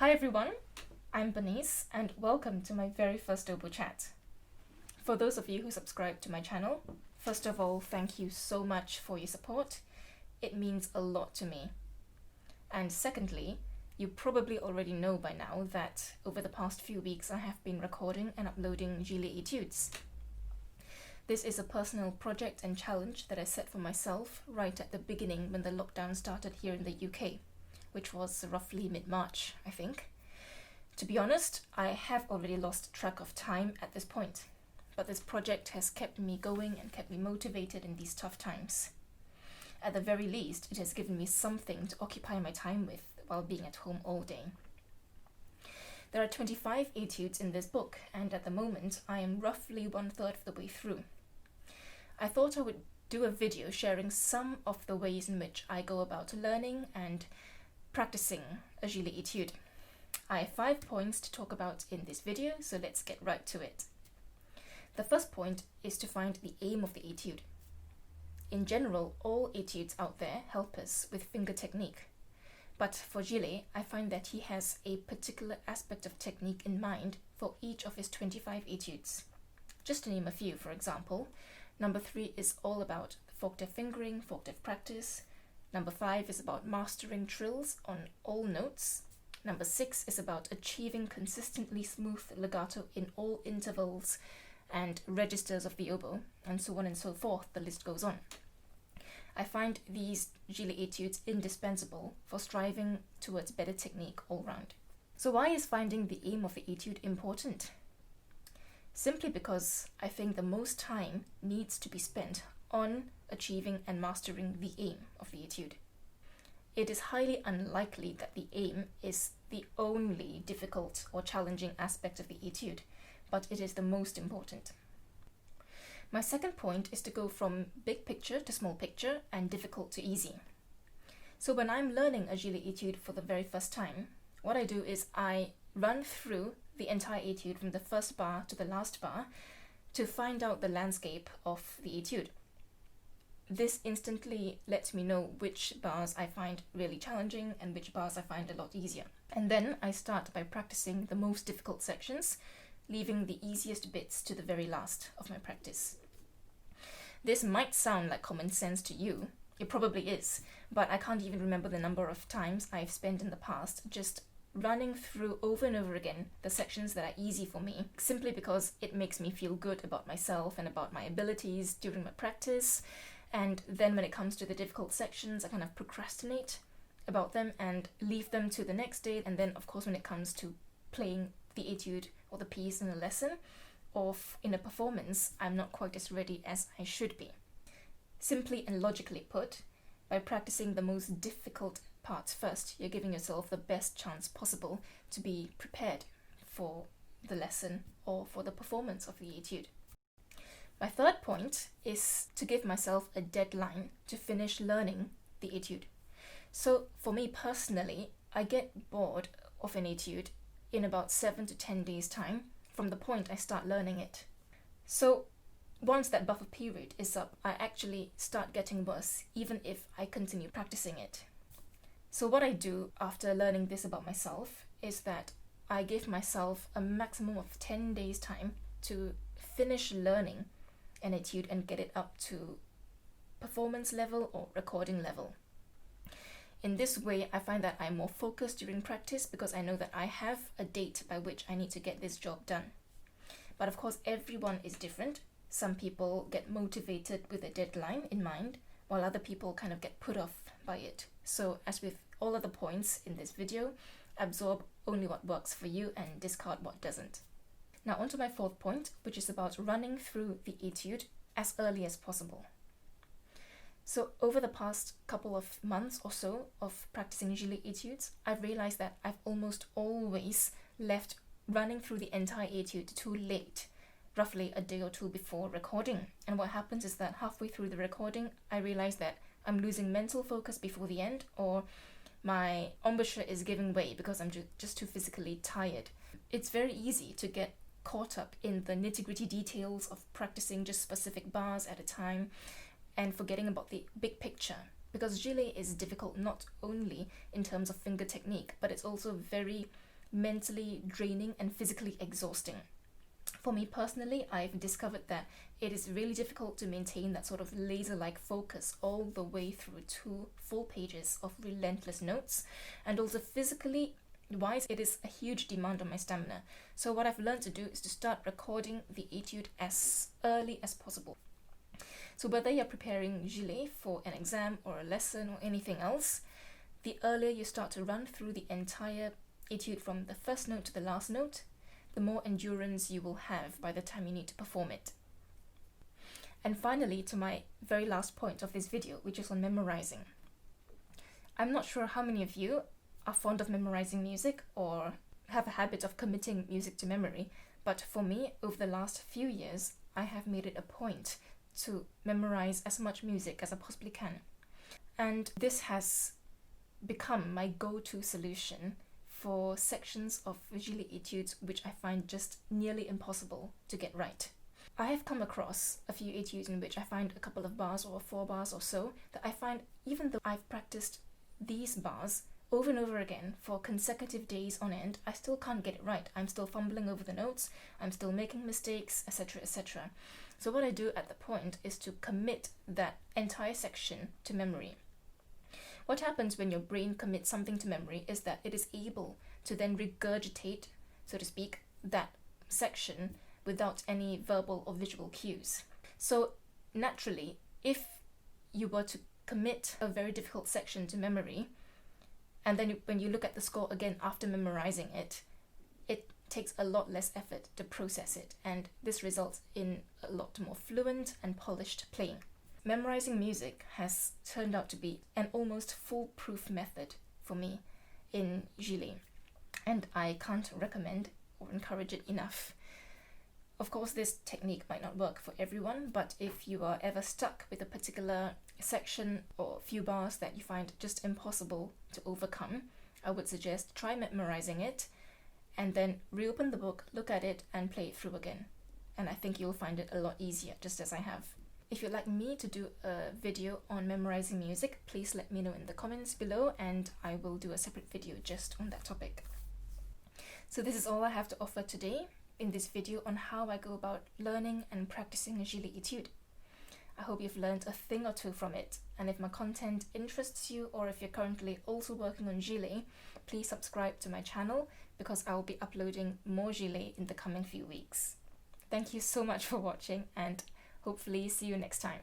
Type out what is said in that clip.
Hi everyone, I'm Bernice and welcome to my very first Oboe chat. For those of you who subscribe to my channel, first of all, thank you so much for your support. It means a lot to me. And secondly, you probably already know by now that over the past few weeks I have been recording and uploading Gillet Etudes. This is a personal project and challenge that I set for myself right at the beginning when the lockdown started here in the UK, which was roughly mid-March, I think. To be honest, I have already lost track of time at this point, but this project has kept me going and kept me motivated in these tough times. At the very least, it has given me something to occupy my time with while being at home all day. There are 25 etudes in this book, and at the moment I am roughly 1/3 of the way through. I thought I would do a video sharing some of the ways in which I go about learning and practicing a Gillet Etude. I have 5 points to talk about in this video, so let's get right to it. The first point is to find the aim of the etude. In general, all etudes out there help us with finger technique, but for Gillet, I find that he has a particular aspect of technique in mind for each of his 25 etudes. Just to name a few, for example, number 3 is all about fork-deaf fingering, fork-deaf practice. Number 5 is about mastering trills on all notes. Number 6 is about achieving consistently smooth legato in all intervals and registers of the oboe, and so on and so forth, the list goes on. I find these Gillet Etudes indispensable for striving towards better technique all round. So why is finding the aim of the etude important? Simply because I think the most time needs to be spent on achieving and mastering the aim of the etude. It is highly unlikely that the aim is the only difficult or challenging aspect of the etude, but it is the most important. My second point is to go from big picture to small picture and difficult to easy. So when I'm learning a Gillet Etude for the very first time, what I do is I run through the entire etude from the first bar to the last bar to find out the landscape of the etude. This instantly lets me know which bars I find really challenging and which bars I find a lot easier. And then I start by practicing the most difficult sections, leaving the easiest bits to the very last of my practice. This might sound like common sense to you. It probably is, but I can't even remember the number of times I've spent in the past just running through over and over again the sections that are easy for me, simply because it makes me feel good about myself and about my abilities during my practice. And then when it comes to the difficult sections, I kind of procrastinate about them and leave them to the next day. And then, of course, when it comes to playing the etude or the piece in a lesson or in a performance, I'm not quite as ready as I should be. Simply and logically put, by practicing the most difficult parts first, you're giving yourself the best chance possible to be prepared for the lesson or for the performance of the etude. My third point is to give myself a deadline to finish learning the etude. So for me personally, I get bored of an etude in about 7 to 10 days time from the point I start learning it. So once that buffer period is up, I actually start getting worse even if I continue practicing it. So what I do after learning this about myself is that I give myself a maximum of 10 days time to finish learning an etude and get it up to performance level or recording level. In this way, I find that I'm more focused during practice because I know that I have a date by which I need to get this job done. But of course, everyone is different. Some people get motivated with a deadline in mind, while other people kind of get put off by it. So as with all other points in this video, absorb only what works for you and discard what doesn't. Now on to my fourth point, which is about running through the etude as early as possible. So over the past couple of months or so of practicing Gillet Etudes, I've realized that I've almost always left running through the entire etude too late, roughly a day or two before recording. And what happens is that halfway through the recording, I realize that I'm losing mental focus before the end, or my embouchure is giving way because I'm just too physically tired. It's very easy to get caught up in the nitty-gritty details of practicing just specific bars at a time and forgetting about the big picture, because Gillet is difficult not only in terms of finger technique, but it's also very mentally draining and physically exhausting. For me personally, I've discovered that it is really difficult to maintain that sort of laser-like focus all the way through 2 full pages of relentless notes, and also physically wise, it is a huge demand on my stamina. So what I've learned to do is to start recording the etude as early as possible. So whether you're preparing Gillet for an exam or a lesson or anything else, the earlier you start to run through the entire etude from the first note to the last note, the more endurance you will have by the time you need to perform it. And finally, to my very last point of this video, which is on memorizing. I'm not sure how many of you are fond of memorizing music or have a habit of committing music to memory, but for me, over the last few years, I have made it a point to memorize as much music as I possibly can. And this has become my go-to solution for sections of Gillet etudes which I find just nearly impossible to get right. I have come across a few etudes in which I find a couple of bars or 4 bars or so that I find, even though I've practiced these bars over and over again for consecutive days on end, I still can't get it right. I'm still fumbling over the notes, I'm still making mistakes, etc., etc. So what I do at the point is to commit that entire section to memory. What happens when your brain commits something to memory is that it is able to then regurgitate, so to speak, that section without any verbal or visual cues. So naturally, if you were to commit a very difficult section to memory, and then when you look at the score again after memorizing it, it takes a lot less effort to process it, and this results in a lot more fluent and polished playing. Memorizing music has turned out to be an almost foolproof method for me in Gillet, and I can't recommend or encourage it enough. Of course, this technique might not work for everyone, but if you are ever stuck with a particular section or few bars that you find just impossible to overcome, I would suggest try memorizing it and then reopen the book, look at it and play it through again. And I think you'll find it a lot easier, just as I have. If you'd like me to do a video on memorizing music, please let me know in the comments below and I will do a separate video just on that topic. So this is all I have to offer today in this video on how I go about learning and practicing a Gillet Etude. I hope you've learned a thing or two from it, and if my content interests you or if you're currently also working on Gillet, please subscribe to my channel because I will be uploading more Gillet in the coming few weeks. Thank you so much for watching and hopefully see you next time.